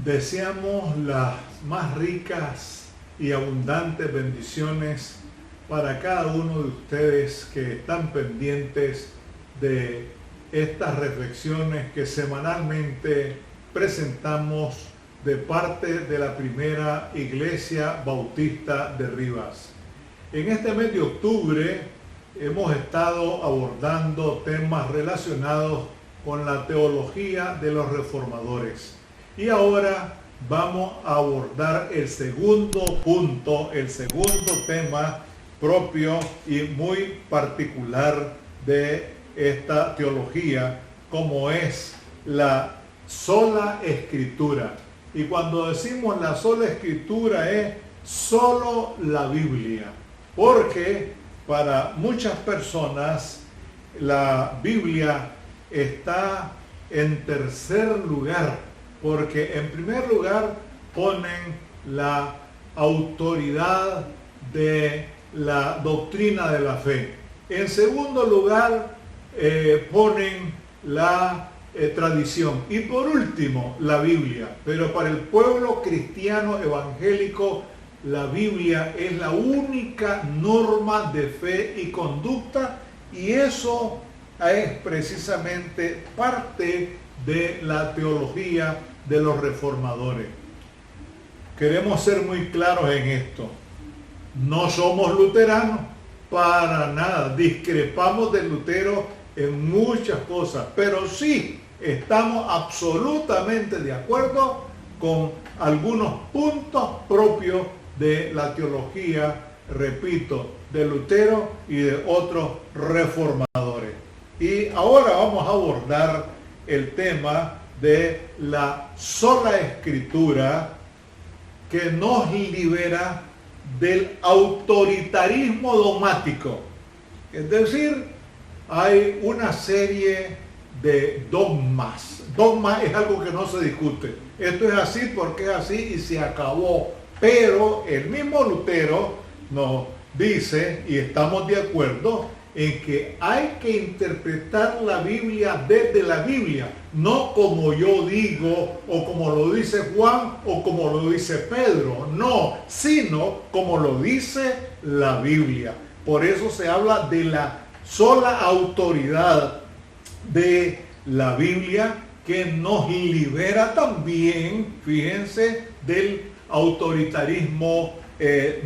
Deseamos las más ricas y abundantes bendiciones para cada uno de ustedes que están pendientes de estas reflexiones que semanalmente presentamos de parte de la Primera Iglesia Bautista de Rivas. En este mes de octubre hemos estado abordando temas relacionados con la teología de los reformadores. Y ahora vamos a abordar el segundo punto, el segundo tema propio y muy particular de esta teología, como es la sola escritura. Y cuando decimos la sola escritura es solo la Biblia, porque para muchas personas la Biblia está en tercer lugar, porque en primer lugar ponen la autoridad de la doctrina de la fe. En segundo lugar ponen la tradición. Y por último, la Biblia. Pero para el pueblo cristiano evangélico, la Biblia es la única norma de fe y conducta, y eso es precisamente parte de la teología de los reformadores. Queremos ser muy claros en esto. No somos luteranos, para nada. Discrepamos de Lutero en muchas cosas, pero sí estamos absolutamente de acuerdo con algunos puntos propios de la teología, repito, de Lutero y de otros reformadores. Y ahora vamos a abordar el tema de la sola escritura, que nos libera del autoritarismo dogmático. Es decir, hay una serie de dogmas. Dogma es algo que no se discute. Esto es así porque es así y se acabó. Pero el mismo Lutero nos dice, y estamos de acuerdo, en que hay que interpretar la Biblia desde la Biblia, no como yo digo, o como lo dice Juan, o como lo dice Pedro, no, sino como lo dice la Biblia. Por eso se habla de la sola autoridad de la Biblia, que nos libera también, fíjense, del autoritarismo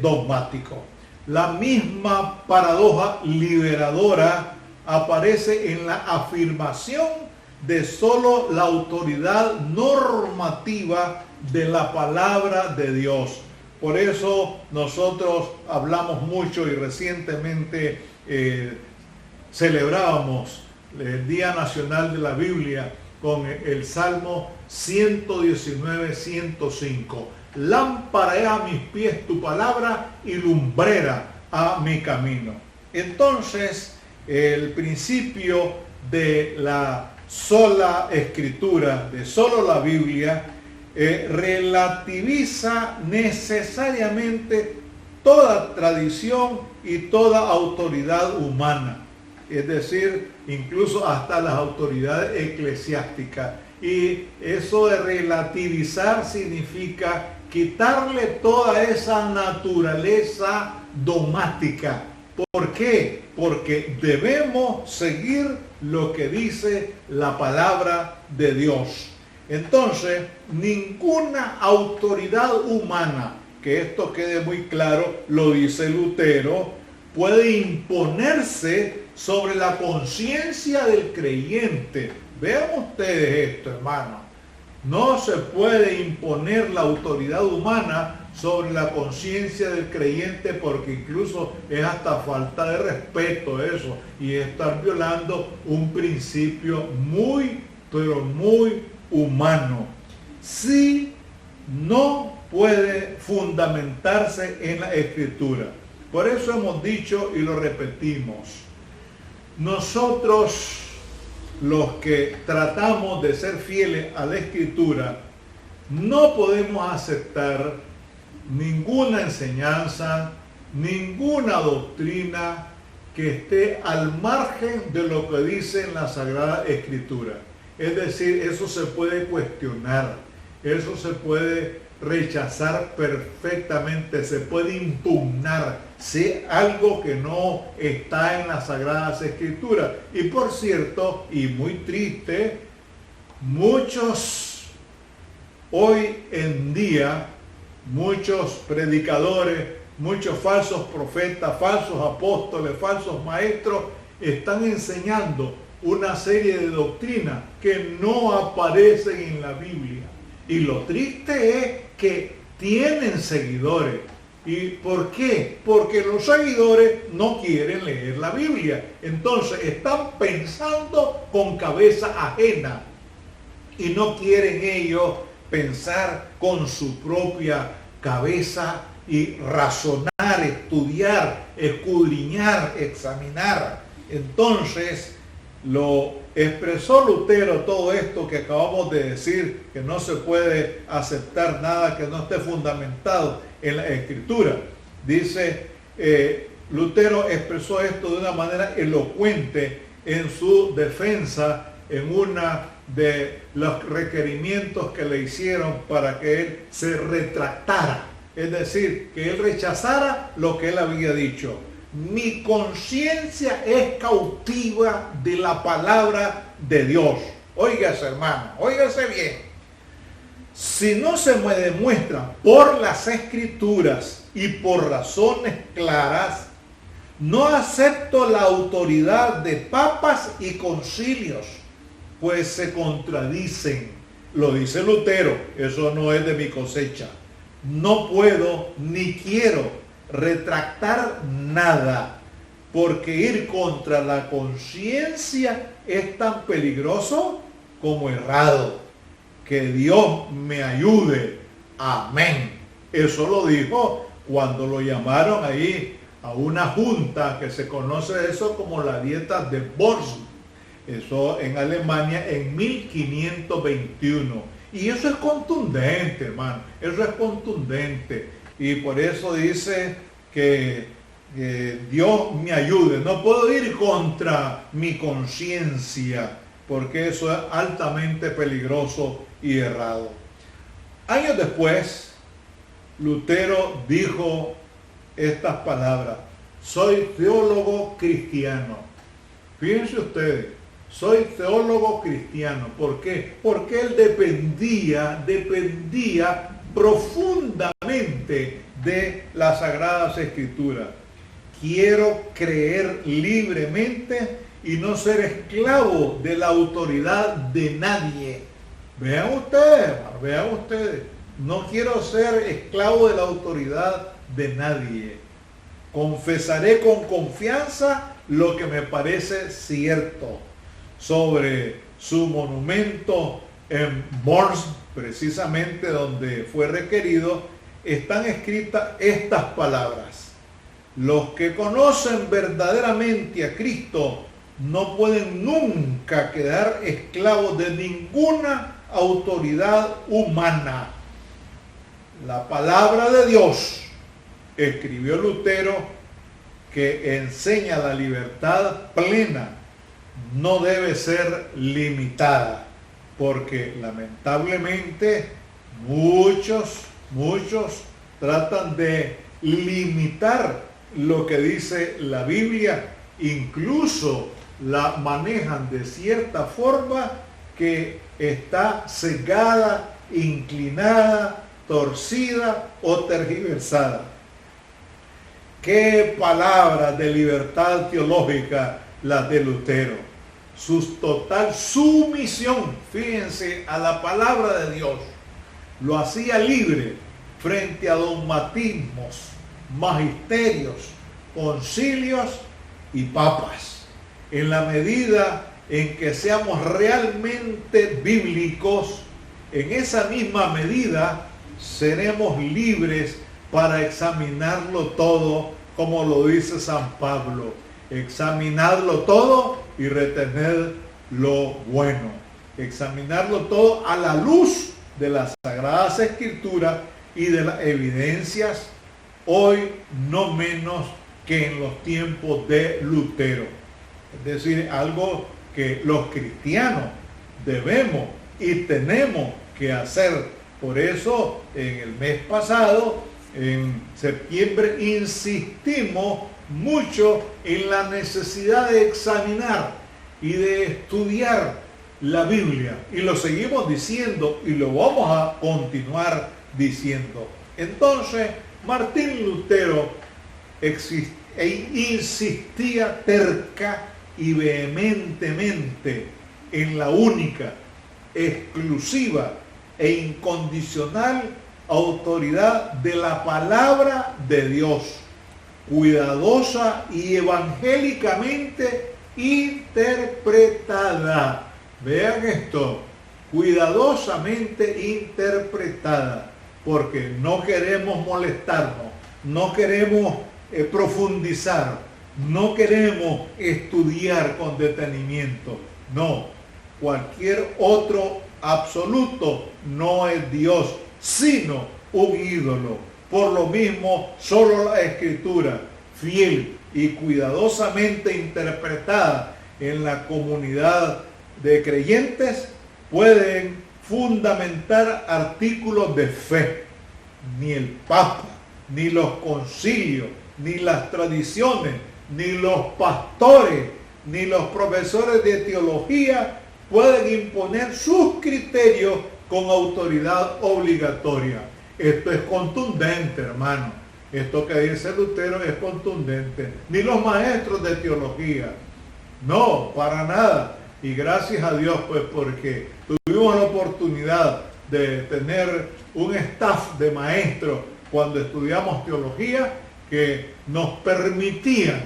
dogmático. La misma paradoja liberadora aparece en la afirmación de solo la autoridad normativa de la palabra de Dios. Por eso nosotros hablamos mucho y recientemente celebrábamos el Día Nacional de la Biblia con el Salmo 119-105. Lámpara es a mis pies tu palabra y lumbrera a mi camino. Entonces, el principio de la sola escritura, de solo la Biblia, relativiza necesariamente toda tradición y toda autoridad humana. Es decir, incluso hasta las autoridades eclesiásticas. Y eso de relativizar significa quitarle toda esa naturaleza dogmática. ¿Por qué? Porque debemos seguir lo que dice la palabra de Dios. Entonces, ninguna autoridad humana, que esto quede muy claro, lo dice Lutero, puede imponerse sobre la conciencia del creyente. Vean ustedes esto, hermano. No se puede imponer la autoridad humana sobre la conciencia del creyente, porque incluso es hasta falta de respeto eso, y estar violando un principio muy, pero muy humano. Sí, no puede fundamentarse en la Escritura. Por eso hemos dicho y lo repetimos. Nosotros, los que tratamos de ser fieles a la Escritura, no podemos aceptar ninguna enseñanza, ninguna doctrina que esté al margen de lo que dice en la Sagrada Escritura. Es decir, eso se puede cuestionar. eso se puede rechazar perfectamente, se puede impugnar si algo que no está en las Sagradas Escrituras. Y por cierto, y muy triste, muchos hoy en día, muchos predicadores, muchos falsos profetas, falsos apóstoles, falsos maestros, están enseñando una serie de doctrinas que no aparecen en la Biblia. Y lo triste es que tienen seguidores. ¿Y por qué? Porque los seguidores no quieren leer la Biblia. Entonces están pensando con cabeza ajena y no quieren ellos pensar con su propia cabeza y razonar, estudiar, escudriñar, examinar. Entonces lo expresó Lutero, todo esto que acabamos de decir, que no se puede aceptar nada que no esté fundamentado en la Escritura. Dice, Lutero expresó esto de una manera elocuente en su defensa en una de los requerimientos que le hicieron para que él se retractara, es decir, que él rechazara lo que él había dicho. Mi conciencia es cautiva de la palabra de Dios. Óigase, hermano, óigase bien. Si no se me demuestra por las Escrituras y por razones claras, no acepto la autoridad de papas y concilios, pues se contradicen. Lo dice Lutero, eso no es de mi cosecha. No puedo ni quiero retractar nada, porque ir contra la conciencia es tan peligroso como errado. Que Dios me ayude. Amén. Eso lo dijo cuando lo llamaron ahí a una junta que se conoce eso como la dieta de Worms. Eso en Alemania en 1521. Y eso es contundente, hermano. Eso es contundente. Y por eso dice que Dios me ayude. No puedo ir contra mi conciencia, porque eso es altamente peligroso y errado. Años después, Lutero dijo estas palabras: soy teólogo cristiano. Fíjense ustedes, soy teólogo cristiano. ¿Por qué? Porque él dependía profundamente de las Sagradas Escrituras. Quiero creer libremente y no ser esclavo de la autoridad de nadie. Vean ustedes, hermano, vean ustedes. No quiero ser esclavo de la autoridad de nadie. Confesaré con confianza lo que me parece cierto. Sobre su monumento en Worms, precisamente donde fue requerido, están escritas estas palabras: los que conocen verdaderamente a Cristo no pueden nunca quedar esclavos de ninguna autoridad humana. La palabra de Dios, escribió Lutero, que enseña la libertad plena, no debe ser limitada, porque lamentablemente muchos tratan de limitar lo que dice la Biblia, incluso la manejan de cierta forma que está cegada, inclinada, torcida o tergiversada. Qué palabras de libertad teológica las de Lutero. Su total sumisión, fíjense, a la palabra de Dios, lo hacía libre frente a dogmatismos, magisterios, concilios y papas. En la medida en que seamos realmente bíblicos, en esa misma medida seremos libres para examinarlo todo, como lo dice San Pablo: examinarlo todo y retener lo bueno. Examinarlo todo a la luz de las Sagradas Escrituras y de las evidencias, hoy no menos que en los tiempos de Lutero. Es decir, algo que los cristianos debemos y tenemos que hacer Por eso en el mes pasado, en septiembre, insistimos mucho en la necesidad de examinar y de estudiar la Biblia. Y lo seguimos diciendo y lo vamos a continuar diciendo. Entonces, Martín Lutero insistía terca y vehementemente en la única, exclusiva e incondicional autoridad de la palabra de Dios, cuidadosa y evangélicamente interpretada. Vean esto, cuidadosamente interpretada, porque no queremos molestarnos, no queremos profundizar, no queremos estudiar con detenimiento. No, cualquier otro absoluto no es Dios, sino un ídolo. Por lo mismo, solo la Escritura, fiel y cuidadosamente interpretada en la comunidad de creyentes, pueden fundamentar artículos de fe. Ni el Papa, ni los concilios, ni las tradiciones, ni los pastores, ni los profesores de teología pueden imponer sus criterios con autoridad obligatoria. Esto es contundente, hermano. Esto que dice Lutero es contundente. Ni los maestros de teología. No, para nada. Y gracias a Dios, pues, porque tuvimos la oportunidad de tener un staff de maestros cuando estudiamos teología que nos permitían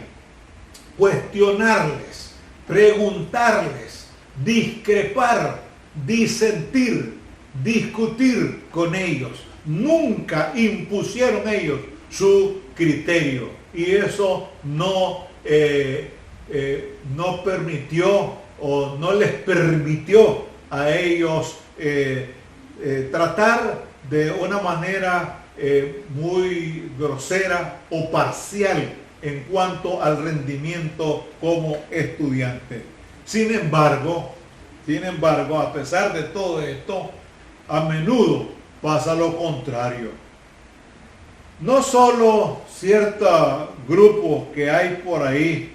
cuestionarles, preguntarles, discrepar, disentir, discutir con ellos. Nunca impusieron ellos su criterio y eso no permitió o no les permitió a ellos tratar de una manera muy grosera o parcial en cuanto al rendimiento como estudiante. Sin embargo, a pesar de todo esto, a menudo pasa lo contrario. No solo ciertos grupos que hay por ahí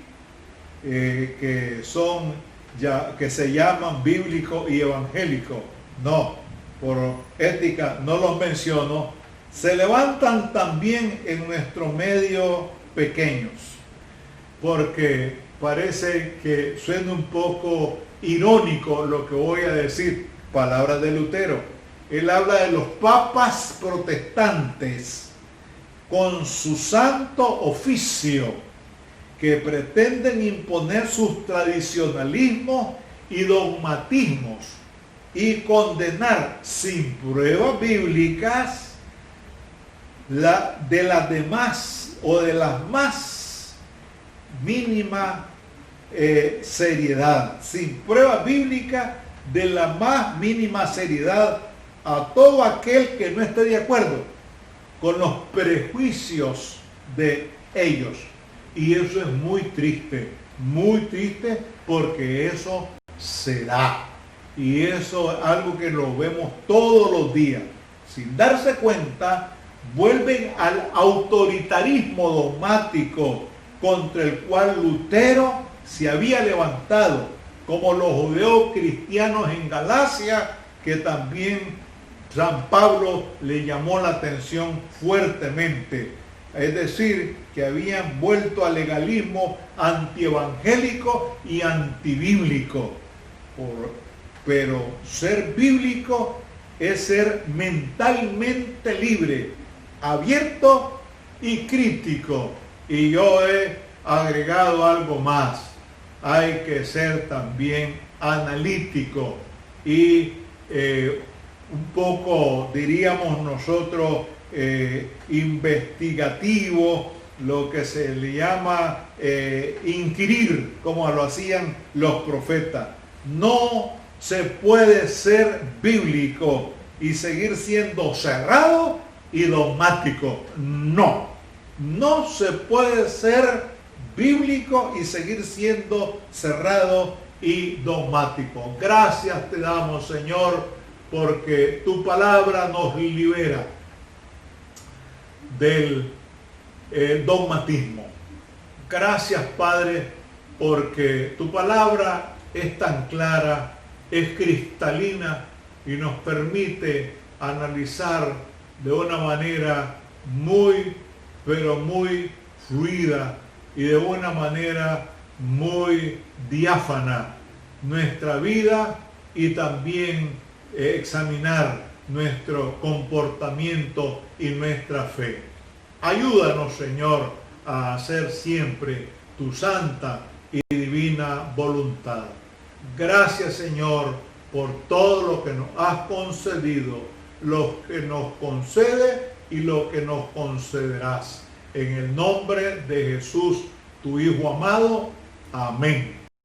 que se llaman bíblicos y evangélicos, no, por ética no los menciono, se levantan también en nuestro medio pequeños, porque parece que suena un poco irónico lo que voy a decir, palabras de Lutero. Él habla de los papas protestantes con su santo oficio, que pretenden imponer sus tradicionalismos y dogmatismos y condenar sin pruebas bíblicas de las demás o de las más mínima seriedad, sin pruebas bíblicas de la más mínima seriedad a todo aquel que no esté de acuerdo con los prejuicios de ellos. Y eso es muy triste porque eso se da. Y eso es algo que lo vemos todos los días. Sin darse cuenta, vuelven al autoritarismo dogmático contra el cual Lutero se había levantado, como los judeocristianos en Galacia, que también San Pablo le llamó la atención fuertemente. Es decir, que habían vuelto al legalismo antievangélico y antibíblico. Pero ser bíblico es ser mentalmente libre, abierto y crítico. Y yo he agregado algo más. Hay que ser también analítico y un poco, diríamos nosotros, investigativo, lo que se le llama inquirir, como lo hacían los profetas. No se puede ser bíblico y seguir siendo cerrado y dogmático. No se puede ser bíblico y seguir siendo cerrado y dogmático. Gracias te damos, Señor, porque tu palabra nos libera del dogmatismo. Gracias, Padre, porque tu palabra es tan clara, es cristalina y nos permite analizar de una manera muy, pero muy fluida y de una manera muy diáfana nuestra vida y también examinar nuestro comportamiento y nuestra fe. Ayúdanos, Señor, a hacer siempre tu santa y divina voluntad. Gracias, Señor, por todo lo que nos has concedido, lo que nos concede y lo que nos concederás. En el nombre de Jesús, tu Hijo amado. Amén.